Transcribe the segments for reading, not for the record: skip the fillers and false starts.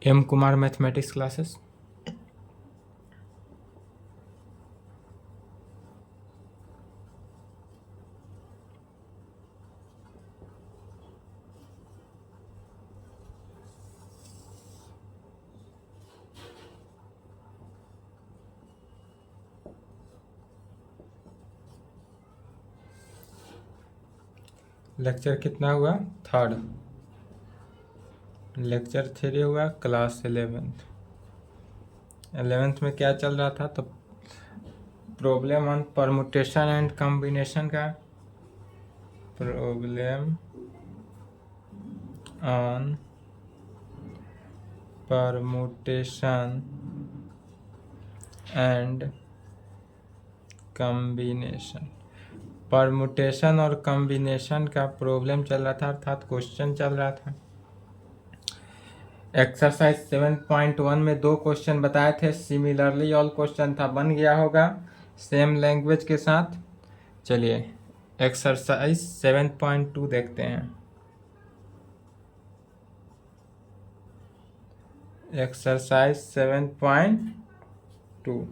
M Kumar mathematics classes. Lecture कितना हुआ? Third. Lecture 3 हुआ, क्लास 11th में क्या चल रहा था? तो problem on permutation and combination का, problem on permutation and combination. Permutation और कॉम्बिनेशन का प्रॉब्लम चल रहा था, अर्थात क्वेश्चन चल रहा था। एक्सरसाइज 7.1 में 2 क्वेश्चन बताए थे, सिमिलरली ऑल क्वेश्चन था, बन गया होगा सेम लैंग्वेज के साथ। चलिए एक्सरसाइज 7.2 देखते हैं। एक्सरसाइज 7.2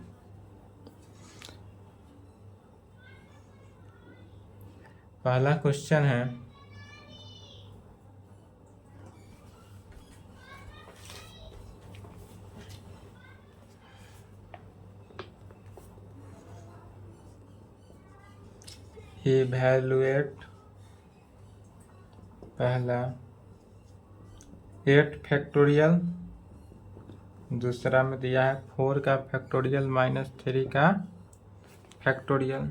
पहला क्वेश्चन है, इवैल्यूएट, पहला 8 फैक्टोरियल, दूसरा में दिया है 4 का फैक्टोरियल माइनस 3 का फैक्टोरियल।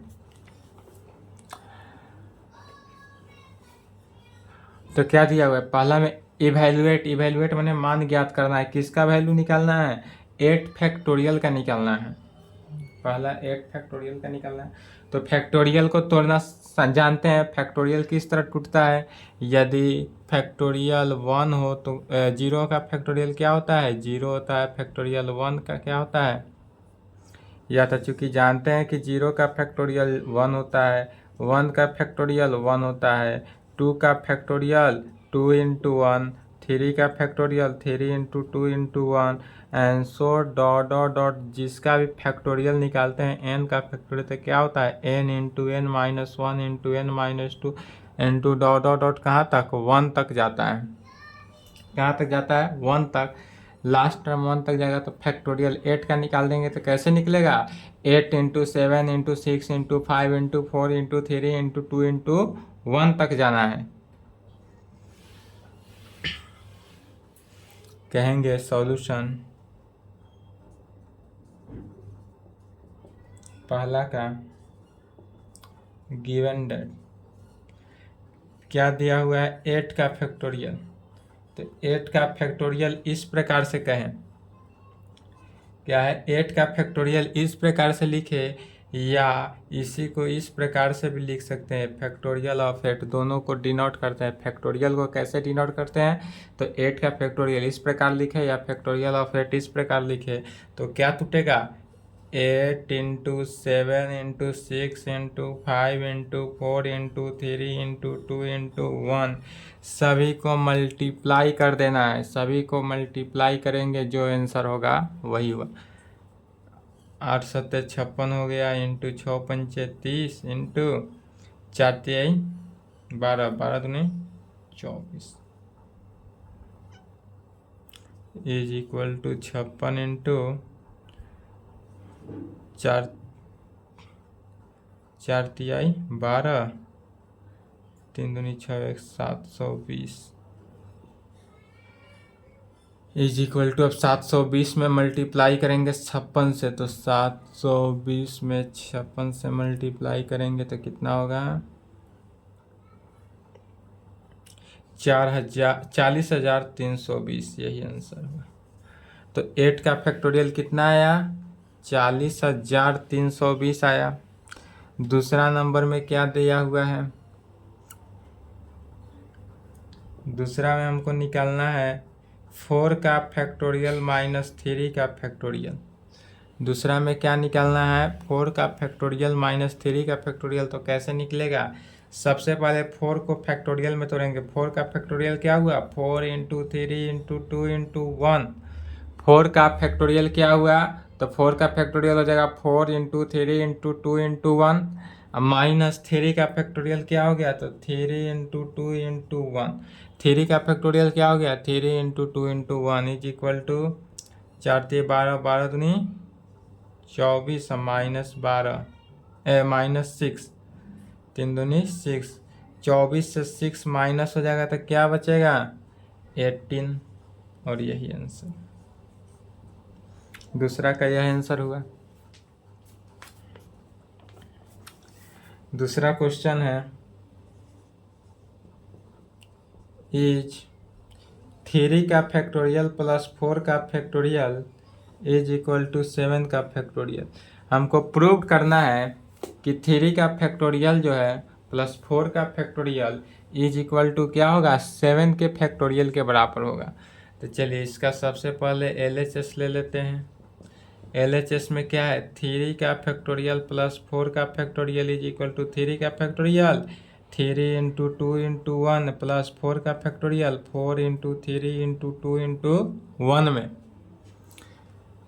तो क्या दिया हुआ है? पहला में इवैल्यूएट, इवैल्यूएट मैंने मान ज्ञात करना है। किसका वैल्यू निकालना है? 8 फैक्टोरियल का निकालना है। पहला 8 फैक्टोरियल का निकालना है। तो फैक्टोरियल को तोड़ना जानते हैं, फैक्टोरियल किस तरह टूटता है। यदि फैक्टोरियल 1 हो तो 0 का फैक्टोरियल क्या होता है? 0 होता है। फैक्टोरियल 1 का क्या होता है? या तो चूंकि जानते हैं कि 0 का फैक्टोरियल 1 होता है, 1 का फैक्टोरियल 1 होता है, 2 का फैक्टोरियल 2 इंटू 1, 3 का factorial 3 into 2 into 1 and so dot dot dot. जिसका भी फैक्टोरियल निकालते हैं n का फैक्टोरियल तो क्या होता है? n into n minus 1 into n minus 2 into dot dot dot कहाँ तक? 1 तक जाता है। कहाँ तक जाता है? 1 तक। लास्ट टर्म 1 तक जाएगा तो फैक्टोरियल 8 का निकाल देंगे तो कैसे निकलेगा? 8 into 7 into 6 into 5 into 4 into 3 into 2 into 1 तक जाना है। कहेंगे सॉल्यूशन पहला का गिवन डेट क्या दिया हुआ है? 8 का फैक्टोरियल। तो 8 का फैक्टोरियल इस प्रकार से कहें, क्या है? 8 का फैक्टोरियल इस प्रकार से लिखे या इसी को इस प्रकार से भी लिख सकते हैं। फैक्टोरियल ऑफ 8 दोनों को डिनोट करते हैं। फैक्टोरियल को कैसे डिनोट करते हैं? तो 8 का फैक्टोरियल इस प्रकार लिखे या फैक्टोरियल ऑफ 8 इस प्रकार लिखे तो क्या टूटेगा? 8 into 7 into 6 into 5 into 4 into 3 into 2 into 1, सभी को मल्टीप्लाई कर देना है। सभी को मल्टीप्लाई करेंगे, जो आंसर होगा वही हुआ। 8 सत्ते 56 हो गया, इंटू 6 पंचे 30 इंटू 4 तिहाई 12, 12 दूनी 24 इज इक्वल टू 56 इंटू 4 तिहाई 12, 3 दूनी 6, 720 इज इक्वल टू। अब 720 में मल्टीप्लाई करेंगे 56 से, तो 720 में 56 से मल्टीप्लाई करेंगे तो कितना होगा? 40,320, यही आंसर होगा। तो 8 का फैक्टोरियल कितना आया? 40,320 आया। दूसरा नंबर में क्या दिया हुआ है? दूसरा में हमको निकालना है 4 का फैक्टोरियल माइनस 3 का फैक्टोरियल। दूसरा में क्या निकालना है? 4 का फैक्टोरियल माइनस 3 का फैक्टोरियल। तो कैसे निकलेगा? सबसे पहले 4 को फैक्टोरियल में तोड़ेंगे। 4 का फैक्टोरियल क्या हुआ? 4 इंटू 3 इंटू 2 इंटू 1, 4 का फैक्टोरियल क्या हुआ, तो 4 का फैक्टोरियल हो जाएगा 4 इंटू 3 इंटू 2 इंटू 1। अब माइनस 3 का फैक्टोरियल क्या हो गया, तो 3 इंटू 2 इंटू 1। 3 का फैक्टोरियल क्या हो गया, 3 into 2 into 1 is equal to 4 3 12, 12 दूनी 24, माइनस 12 माइनस 6, 3 दूनी 6, 24 से 6 माइनस हो जाएगा तो क्या बचेगा 18, और यही आंसर दूसरा का यह आंसर हुआ। दूसरा क्वेश्चन है इज 3 का फैक्टोरियल प्लस 4 का फैक्टोरियल इज इक्वल टू 7 का फैक्टोरियल। हमको प्रूव करना है कि 3 का फैक्टोरियल जो है प्लस 4 का फैक्टोरियल इज इक्वल टू क्या होगा, 7 के फैक्टोरियल के बराबर होगा। तो चलिए इसका सबसे पहले LHS ले लेते हैं। LHS में क्या है, 3 का फैक्टोरियल प्लस 4 का फैक्टोरियल इज इक्वल टू 3 का फैक्टोरियल 3 इंटू 2 इंटू 1 प्लस 4 का फैक्टोरियल 4 इंटू 3 इंटू 2 इंटू 1 में।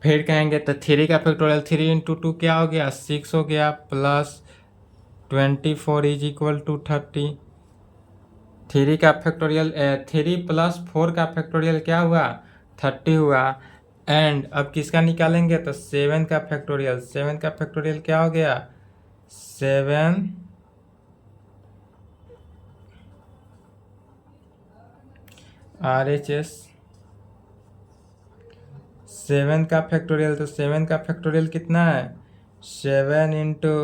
फिर कहेंगे तो 3 का फैक्टोरियल 3 इंटू 2 क्या हो गया 6 हो गया, प्लस 24 इज इक्वल टू 30। 3 का फैक्टोरियल 3 प्लस 4 का फैक्टोरियल क्या हुआ 30 हुआ। एंड अब किसका निकालेंगे, तो 7 का फैक्टोरियल। 7 का फैक्टोरियल क्या हो गया 7 RHS। 7 का फैक्टोरियल, तो 7 का फैक्टोरियल कितना है 7 into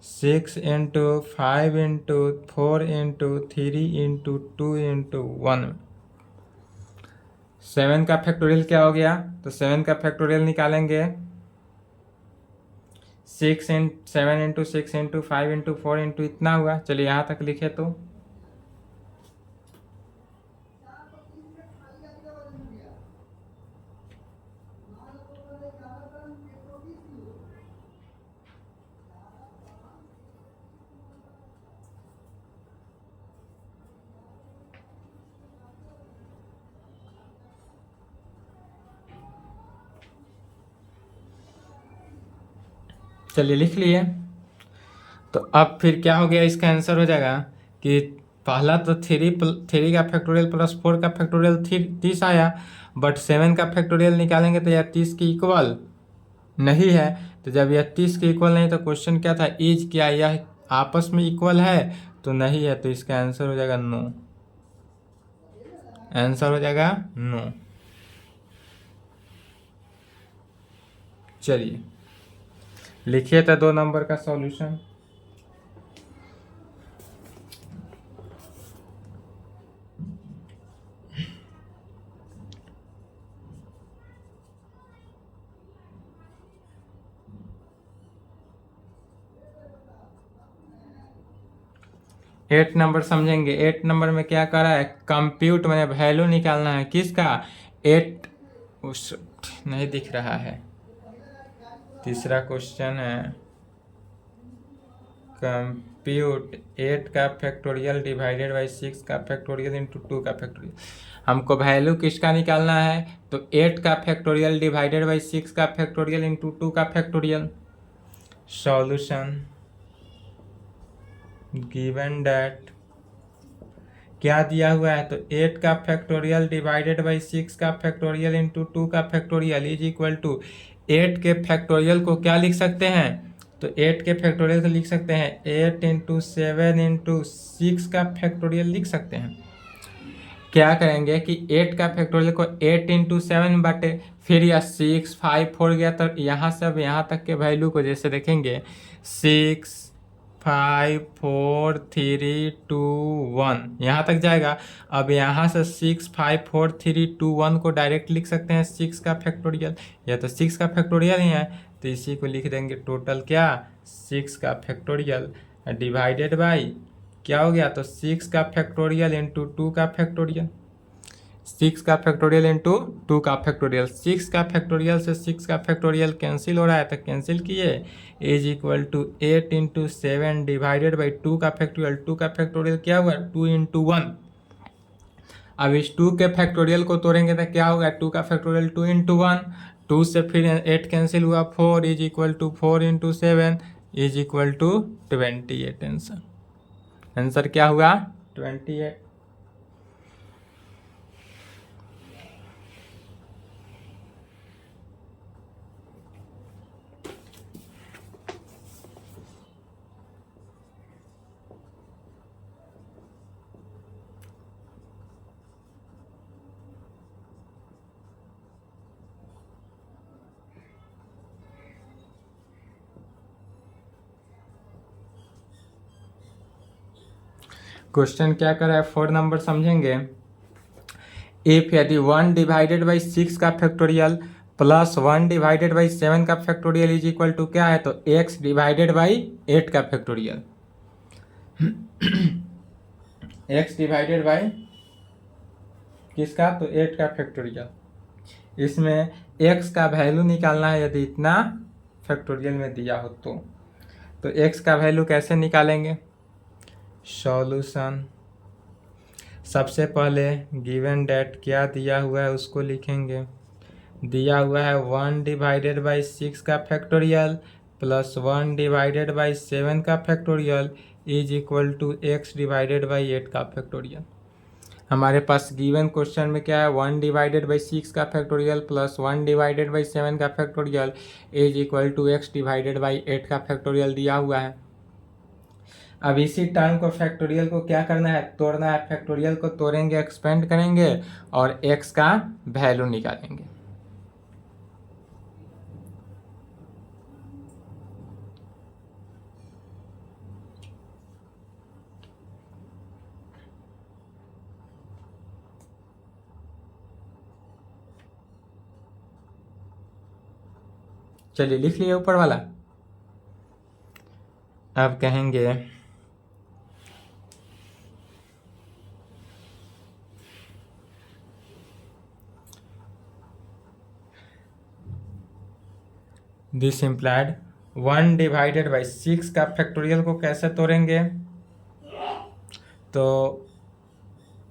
6 into 5 into 4 into 3 into 2 into 1। 7 का फैक्टोरियल क्या हो गया, तो 7 का फैक्टोरियल निकालेंगे 7 इंटू 6 इंटू 5 इंटू 4 इंटू इतना हुआ। चलिए यहाँ तक लिखे तो चलिए लिख लिए। तो अब फिर क्या हो गया, इसका आंसर हो जाएगा कि पहला तो 3 का फैक्टोरियल प्लस 4 का फैक्टोरियल 30 आया, बट 7 का फैक्टोरियल निकालेंगे तो यह 30 के इक्वल नहीं है। तो जब यह 30 के इक्वल नहीं तो क्वेश्चन क्या था, इज क्या यह आपस में इक्वल है, तो नहीं है, तो इसका आंसर हो जाएगा नो। आंसर हो जाएगा नो। चलिए लिखिए तो 2 नंबर का सॉल्यूशन। एट नंबर समझेंगे। 8 नंबर में क्या कर रहा है, कंप्यूट मैंने वैल्यू निकालना है किसका 8 उस नहीं दिख रहा है। तीसरा क्वेश्चन है कंप्यूट 8 का फैक्टोरियल डिवाइडेड बाई 6 का फैक्टोरियल इंटू 2 का फैक्टोरियल। हमको वैल्यू किसका निकालना है, तो 8 का फैक्टोरियल डिवाइडेड बाई 6 का फैक्टोरियल इंटू 2 का फैक्टोरियल। सॉल्यूशन गिवन दैट क्या दिया हुआ है, तो 8 का फैक्टोरियल डिवाइडेड बाई 6 का फैक्टोरियल इंटू 2 का फैक्टोरियल इज इक्वल टू 8 के फैक्टोरियल को क्या लिख सकते हैं, तो 8 के फैक्टोरियल को लिख सकते हैं 8 इंटू 7 इंटू 6 का फैक्टोरियल लिख सकते हैं। क्या करेंगे कि 8 का फैक्टोरियल को 8 इंटू 7 बांटे, फिर यह 6 5 4 गया, तो यहाँ से अब यहाँ तक के वैल्यू को जैसे देखेंगे 6 5 4 3 2 1 यहाँ तक जाएगा। अब यहाँ से 6 5 4 3 2 1 को डायरेक्ट लिख सकते हैं 6 का फैक्टोरियल, या तो 6 का फैक्टोरियल ही है, तो इसी को लिख देंगे टोटल क्या 6 का फैक्टोरियल डिवाइडेड बाई क्या हो गया, तो 6 का फैक्टोरियल इंटू 2 का फैक्टोरियल। 6 का फैक्टोरियल इंटू 2 का फैक्टोरियल। 6 का फैक्टोरियल से 6 का फैक्टोरियल कैंसिल हो रहा है, तो कैंसिल किए is equal to 8 into 7 divided by 2 का फैक्टोरियल। 2 का फैक्टोरियल क्या हुआ 2 इंटू 1, अब इस 2 के फैक्टोरियल को तोड़ेंगे तो क्या होगा, 2 का फैक्टोरियल 2 इंटू 1, 2 से फिर 8 कैंसिल हुआ, 4 is equal to 4 into 7 is equal to 28 answer. Answer क्या हुआ 28। क्वेश्चन क्या कर रहा है, 4 नंबर समझेंगे। इफ यदि 1 डिवाइडेड बाई 6 का फैक्टोरियल प्लस 1 डिवाइडेड बाई 7 का फैक्टोरियल इज इक्वल टू क्या है, तो x डिवाइडेड बाई 8 का फैक्टोरियल। x डिवाइडेड बाई किसका, तो 8 का फैक्टोरियल। इसमें x का वैल्यू निकालना है यदि इतना फैक्टोरियल में दिया हो तो x का वैल्यू कैसे निकालेंगे। सॉल्यूशन, सबसे पहले गिवन डेट क्या दिया हुआ है उसको लिखेंगे। दिया हुआ है 1 डिवाइडेड बाई 6 का फैक्टोरियल प्लस 1 डिवाइडेड बाई 7 का factorial is equal to x divided by 8 का फैक्टोरियल। हमारे पास गिवन क्वेश्चन में क्या है, 1 डिवाइडेड बाई 6 का फैक्टोरियल प्लस 1 डिवाइडेड बाई 7 का factorial is equal to x divided by 8 का फैक्टोरियल दिया हुआ है। अब इसी टर्म को फैक्टोरियल को क्या करना है, तोड़ना है। फैक्टोरियल को तोड़ेंगे, एक्सपेंड करेंगे और x का वैल्यू निकालेंगे। चलिए लिख लिए ऊपर वाला। अब कहेंगे दिस इम्प्लाइड 1 डिवाइडेड बाई 6 का फैक्टोरियल को कैसे तोड़ेंगे, तो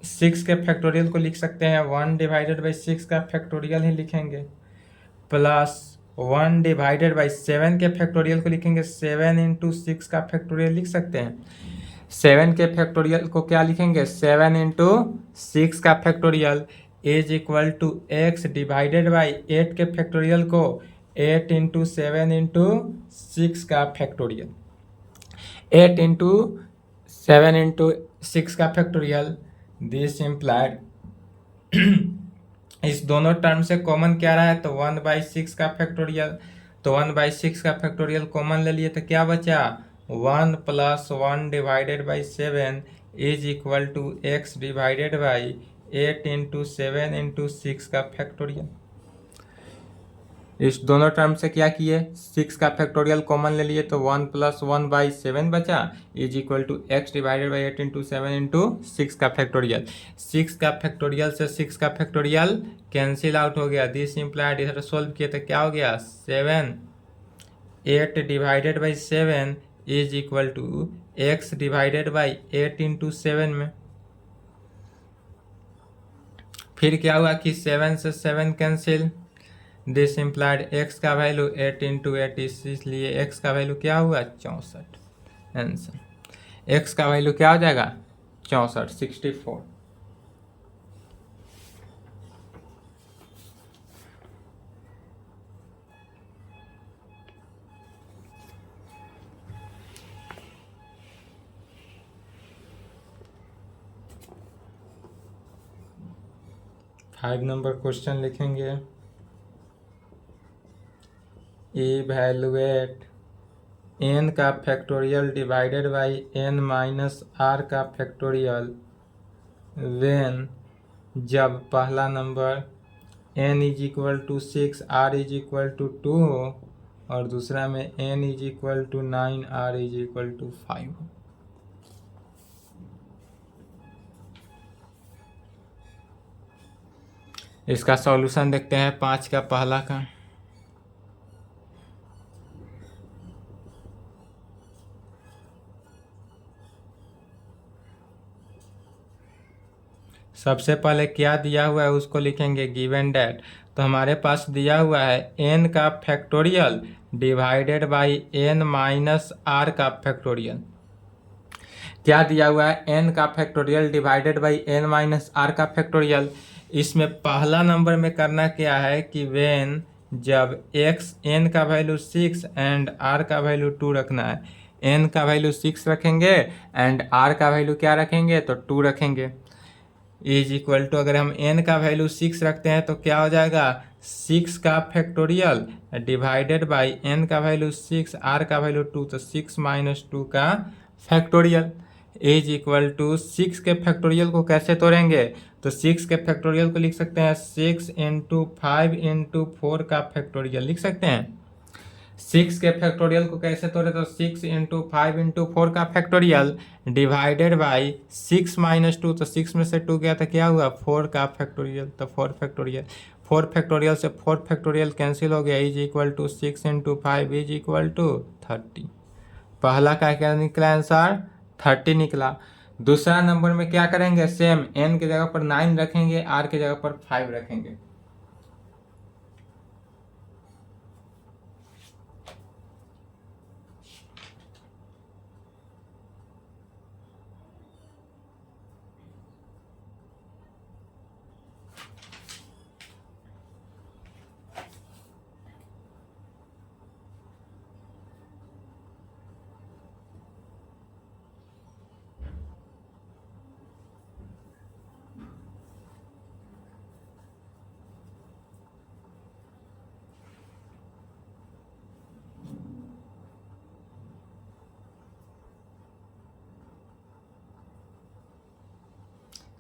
6 के फैक्टोरियल को लिख सकते हैं 1 डिवाइडेड बाई 6 का फैक्टोरियल ही लिखेंगे, प्लस 1 डिवाइडेड बाई 7 के फैक्टोरियल को लिखेंगे, 7 इंटू 6 का फैक्टोरियल लिख सकते हैं। 7 के फैक्टोरियल को क्या लिखेंगे, 7 इंटू 6 का factorial is equal to x divided by 8 के फैक्टोरियल को 8 इंटू 7 इंटू 6 का फैक्टोरियल, 8 इंटू 7 इंटू 6 का फैक्टोरियल। दिस इम्प्लाइड इस दोनों टर्म से कॉमन क्या रहा है, तो 1/6 का फैक्टोरियल, तो 1/6 का फैक्टोरियल कॉमन ले लिए तो क्या बचा, 1 plus 1 divided by 7 is equal to x divided by 8 into 7 into 6 का फैक्टोरियल। इस दोनों टर्म से क्या किए, 6 का फैक्टोरियल कॉमन ले लिए तो 1 प्लस 1/7 बचा is equal to x divided by 8 into 7 into 6 का फैक्टोरियल। 6 का फैक्टोरियल से 6 का फैक्टोरियल कैंसिल आउट हो गया। दिस इम्प्लाइड इधर सोल्व किए तो क्या हो गया, 7 8 divided by 7 is equal to x divided by 8 into 7 में। फिर क्या हुआ कि 7 से 7 कैंसिल। दिस इम्प्लाइड x का वैल्यू 8 इंटू 8, इसलिए x का वैल्यू क्या हुआ 64 आंसर। x का वैल्यू क्या हो जाएगा 64, 64। फाइव नंबर क्वेश्चन लिखेंगे। इवैल्यूएट n का factorial divided by n minus r का फैक्टोरियल व्हेन, जब पहला number n is equal to 6 r is equal to 2 हो और दूसरा में n is equal to 9 r is equal to 5 हो। इसका सॉल्यूशन देखते हैं 5 का पहला का। सबसे पहले क्या दिया हुआ है उसको लिखेंगे गिवन डेट। तो हमारे पास दिया हुआ है n का factorial divided by n minus r का फैक्टोरियल। क्या दिया हुआ है? n का factorial divided by n minus r का फैक्टोरियल। इसमें पहला नंबर में करना क्या है कि वेन जब x n का वैल्यू 6 एंड r का वैल्यू 2 रखना है। n का वैल्यू 6 रखेंगे एंड r का वैल्यू क्या रखेंगे? तो 2 रखेंगे। इज इक्वल टू अगर हम n का वैल्यू 6 रखते हैं तो क्या हो जाएगा? 6 का फैक्टोरियल डिवाइडेड बाई n का वैल्यू 6 r का वैल्यू 2, तो 6 माइनस 2 का फैक्टोरियल इज इक्वल टू 6 के फैक्टोरियल को कैसे तोड़ेंगे? तो 6 के फैक्टोरियल को लिख सकते हैं 6 इंटू 5 इंटू 4 का फैक्टोरियल लिख सकते हैं। 6 के फैक्टोरियल को कैसे तोड़े? तो 6 इंटू 5 इंटू 4 का फैक्टोरियल डिवाइडेड बाई 6 माइनस 2, तो 6 में से 2 गया तो क्या हुआ? 4 का फैक्टोरियल, तो 4 फैक्टोरियल। 4 फैक्टोरियल से 4 फैक्टोरियल कैंसिल हो गया, is equal to 6 into 5 is equal to 30। पहला का क्या निकला आंसर? 30 निकला। दूसरा नंबर में क्या करेंगे? सेम n की जगह पर 9 रखेंगे, r की जगह पर 5 रखेंगे।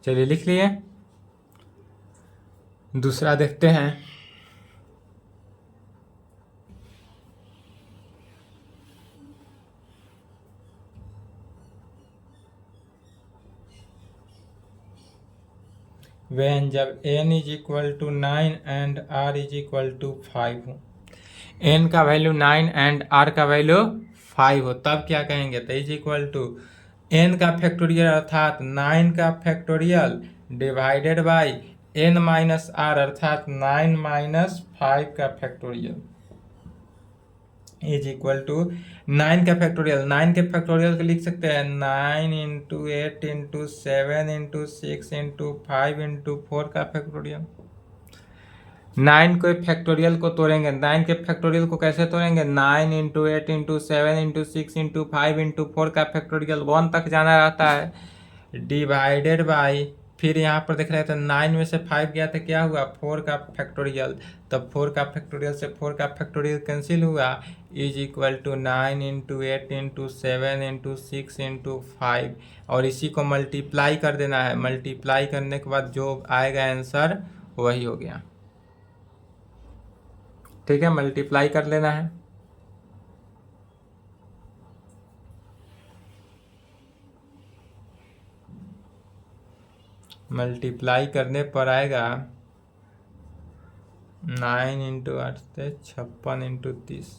चलिए लिख लिए। दूसरा देखते हैं। वेन जब n is equal to 9 and r is equal to 5 हो, n का वैल्यू 9 एंड r का वैल्यू 5 हो, तब क्या कहेंगे? तो इज इक्वल टू n का फैक्टोरियल अर्थात 9 का factorial divided by n minus r अर्थात 9 माइनस 5 का फैक्टोरियल इज इक्वल टू 9 का फैक्टोरियल। 9 के फैक्टोरियल को लिख सकते हैं 9 into 8 into 7 into 6 into 5 into 4 का फैक्टोरियल। 9 के फैक्टोरियल को तोड़ेंगे। 9 के फैक्टोरियल को कैसे तोड़ेंगे? 9 into 8 into 7 into 6 into 5 into 4 का फैक्टोरियल 1 तक जाना रहता है डिवाइडेड बाई, फिर यहाँ पर देख रहे थे 9 में से 5 गया तो क्या हुआ? 4 का फैक्टोरियल, तब 4 का फैक्टोरियल से 4 का फैक्टोरियल कैंसिल हुआ, is equal to 9 into 8 into 7 into 6 into 5, और इसी को मल्टीप्लाई कर देना है। मल्टीप्लाई करने के बाद जो आएगा आंसर वही हो गया। ठीक है, मल्टीप्लाई कर लेना है। मल्टीप्लाई करने पर आएगा 9 इंटू 8 से 56 इंटू 30।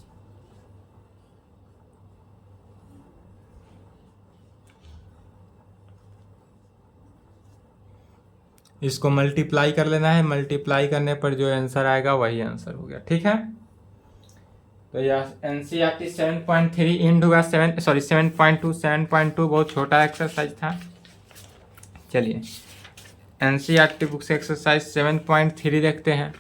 इसको मल्टीप्लाई कर लेना है। मल्टीप्लाई करने पर जो आंसर आएगा वही आंसर हो गया। ठीक है, तो यह एनसीईआरटी 7.3 इंड हुआ 7.2 7.2 बहुत छोटा एक्सरसाइज था। चलिए एनसीईआरटी बुक से एक्सरसाइज 7.3 देखते हैं।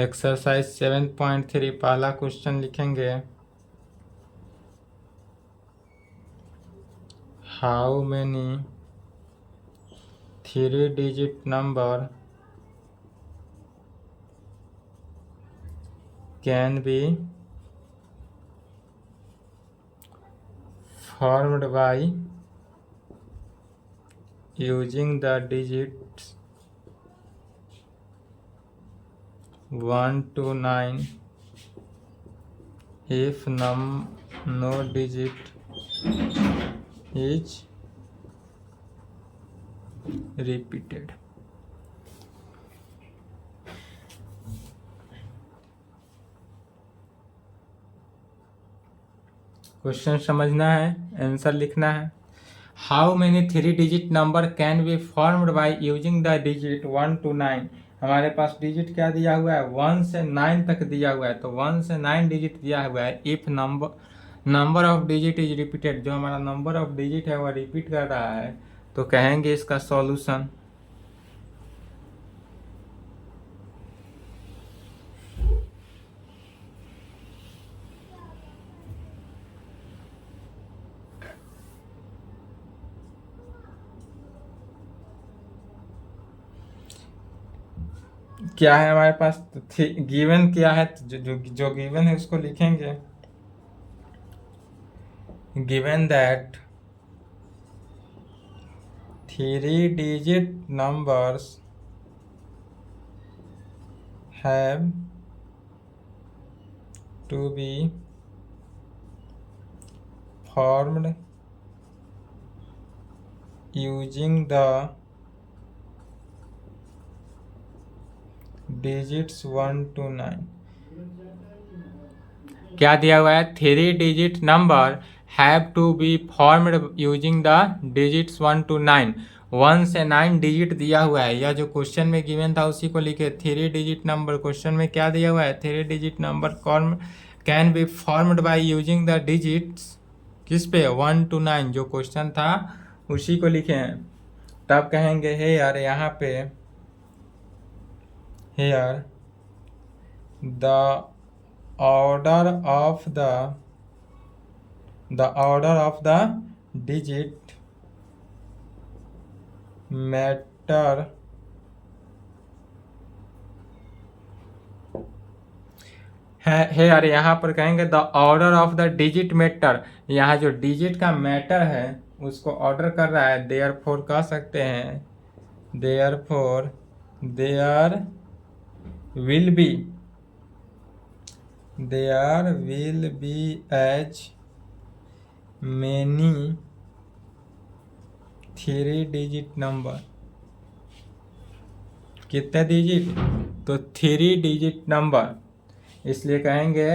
एक्सरसाइज 7.3 पहला क्वेश्चन लिखेंगे, how many 3 digit number can be formed by using the digits 1 to 9 if no digit is repeated. Question समझना है, आंसर लिखना है। How many 3 digit number can be formed by using the digit 1 to 9। हमारे पास digit क्या दिया हुआ है, 1 से 9 तक दिया हुआ है, तो 1 से 9 डिजिट दिया हुआ है। If number of digit is repeated, जो हमारा नंबर ऑफ डिजिट है वह रिपीट कर रहा है, तो कहेंगे इसका सॉल्यूशन। क्या है हमारे पास, गिवन क्या है, जो गिवन है उसको लिखेंगे। Given that 3 digit numbers have to be formed using the digits 1 to 9। क्या दिया हुआ है, 3 digit number have to be formed using the digits 1 to 9। 1 से 9 डिजिट दिया हुआ है, यह जो क्वेश्चन में गिवन था उसी को लिखे। 3 डिजिट नंबर क्वेश्चन में क्या दिया हुआ है, 3 digit number can be formed by using the digits किस पे, 1 to 9, जो क्वेश्चन था उसी को लिखे हैं। तब कहेंगे हे यार यहाँ पे, हे यार the order of the digit matter है यार, यहाँ पर कहेंगे the order of the digit matter. यहाँ जो डिजिट का मैटर है उसको ऑर्डर कर रहा है, देयरफॉर कह सकते हैं, therefore there will be as many 3 digit number. कितने डिजिट, तो 3 डिजिट नंबर, इसलिए कहेंगे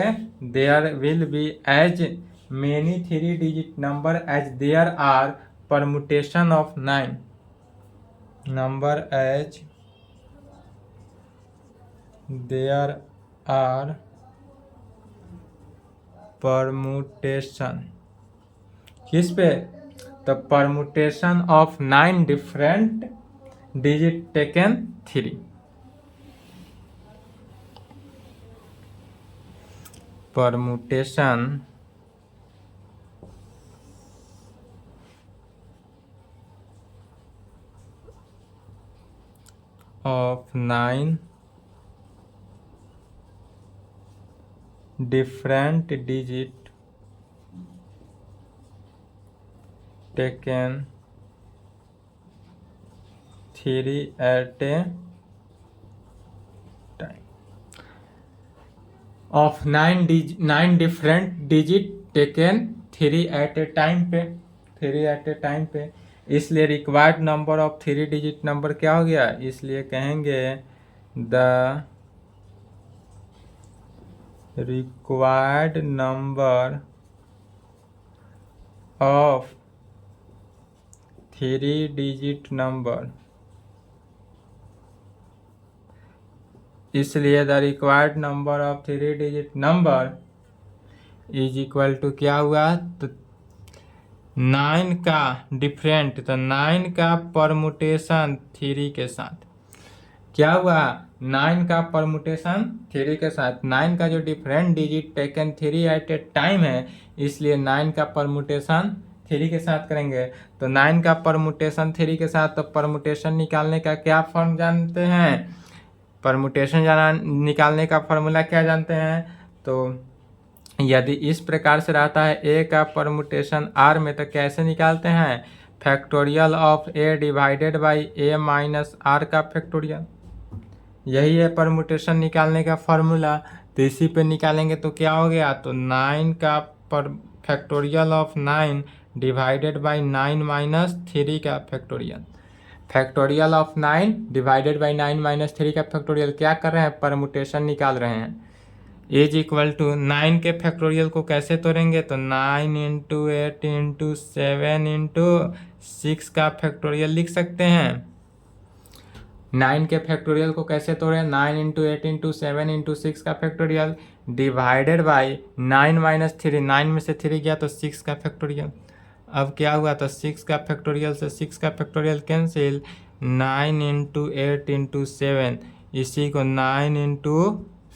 there will be as many 3 digit number as there are permutation of 9 number as there are permutation किस पे, तो permutation of 9 different digit taken 3। Permutation of 9 different digit taken 3 at a time of 9 different digit taken 3 at a time पे, 3 at a time पे, इसलिए required number of 3 digit number क्या हो गया, इसलिए कहेंगे the required number of 3 digit number, इसलिए the required number of 3 digit number is equal to क्या हुआ, तो 9 का डिफरेंट, तो 9 का परमुटेशन 3 के साथ क्या हुआ, 9 का परमुटेशन 3 के साथ, 9 का जो different digit taken 3 at a time है, इसलिए 9 का परमुटेशन 3 के साथ करेंगे। तो 9 का परमुटेशन 3 के साथ, तो परमुटेशन निकालने का क्या फॉर्म जानते हैं, परमुटेशन निकालने का फॉर्मूला क्या जानते हैं, तो यदि इस प्रकार से रहता है ए का परमुटेशन आर में, तो कैसे निकालते हैं, factorial of a divided by a minus r का फैक्टोरियल, यही है परमुटेशन निकालने का फॉर्मूला। तो इसी पे निकालेंगे तो क्या हो गया, तो 9 का पर factorial of 9 divided by 9 minus 3 का factorial. Factorial of 9 divided by 9 minus 3 का फैक्टोरियल क्या कर रहे हैं, परमुटेशन निकाल रहे हैं। इज इक्वल टू 9 के फैक्टोरियल को कैसे तोड़ेंगे, तो 9 इंटू 8 इंटू 7 इंटू 6 का फैक्टोरियल लिख सकते हैं। 9 के फैक्टोरियल को कैसे तोड़े, 9 इंटू 8 इंटू 7 इंटू 6 का फैक्टोरियल डिवाइडेड बाई 9 माइनस 3, 9 में से 3 गया तो 6 का फैक्टोरियल। अब क्या हुआ, तो 6 का फैक्टोरियल से 6 का फैक्टोरियल कैंसिल, 9 इंटू 8 इंटू 7, इसी को 9 इंटू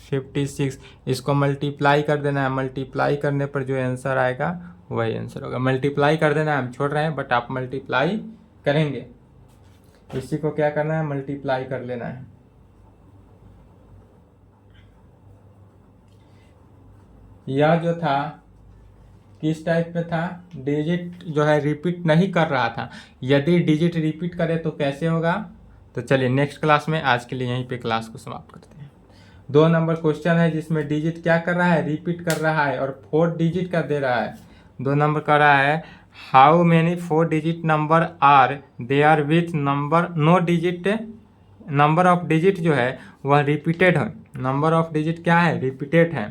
56, इसको मल्टीप्लाई कर देना है। मल्टीप्लाई करने पर जो आंसर आएगा वही आंसर होगा। मल्टीप्लाई कर देना है, हम छोड़ रहे हैं बट आप मल्टीप्लाई करेंगे। इसी को क्या करना है, मल्टीप्लाई कर लेना है। यह जो था किस टाइप में था, डिजिट जो है रिपीट नहीं कर रहा था। यदि डिजिट रिपीट करे तो कैसे होगा, तो चलिए नेक्स्ट क्लास में, आज के लिए यहीं पे क्लास को समाप्त करते हैं। 2 नंबर क्वेश्चन है जिसमें डिजिट क्या कर रहा है, रिपीट कर रहा है और 4 डिजिट का दे रहा है। 2 नंबर कर रहा है, how many 4 digit number are they are with number no digit, number of digit जो है वह रिपीटेड है। नंबर ऑफ डिजिट क्या है, रिपीटेड है।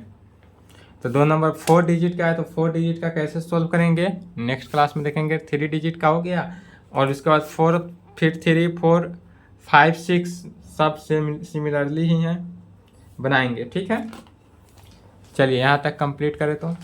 तो 2 नंबर 4 डिजिट का है, तो 4 डिजिट का कैसे सोल्व करेंगे नेक्स्ट क्लास में देखेंगे। 3 डिजिट का हो गया और उसके बाद 4, फिर 3, 4, 5, 6 सब सिमिलरली ही हैं, बनाएंगे। ठीक है, चलिए यहाँ तक कंप्लीट करें तो।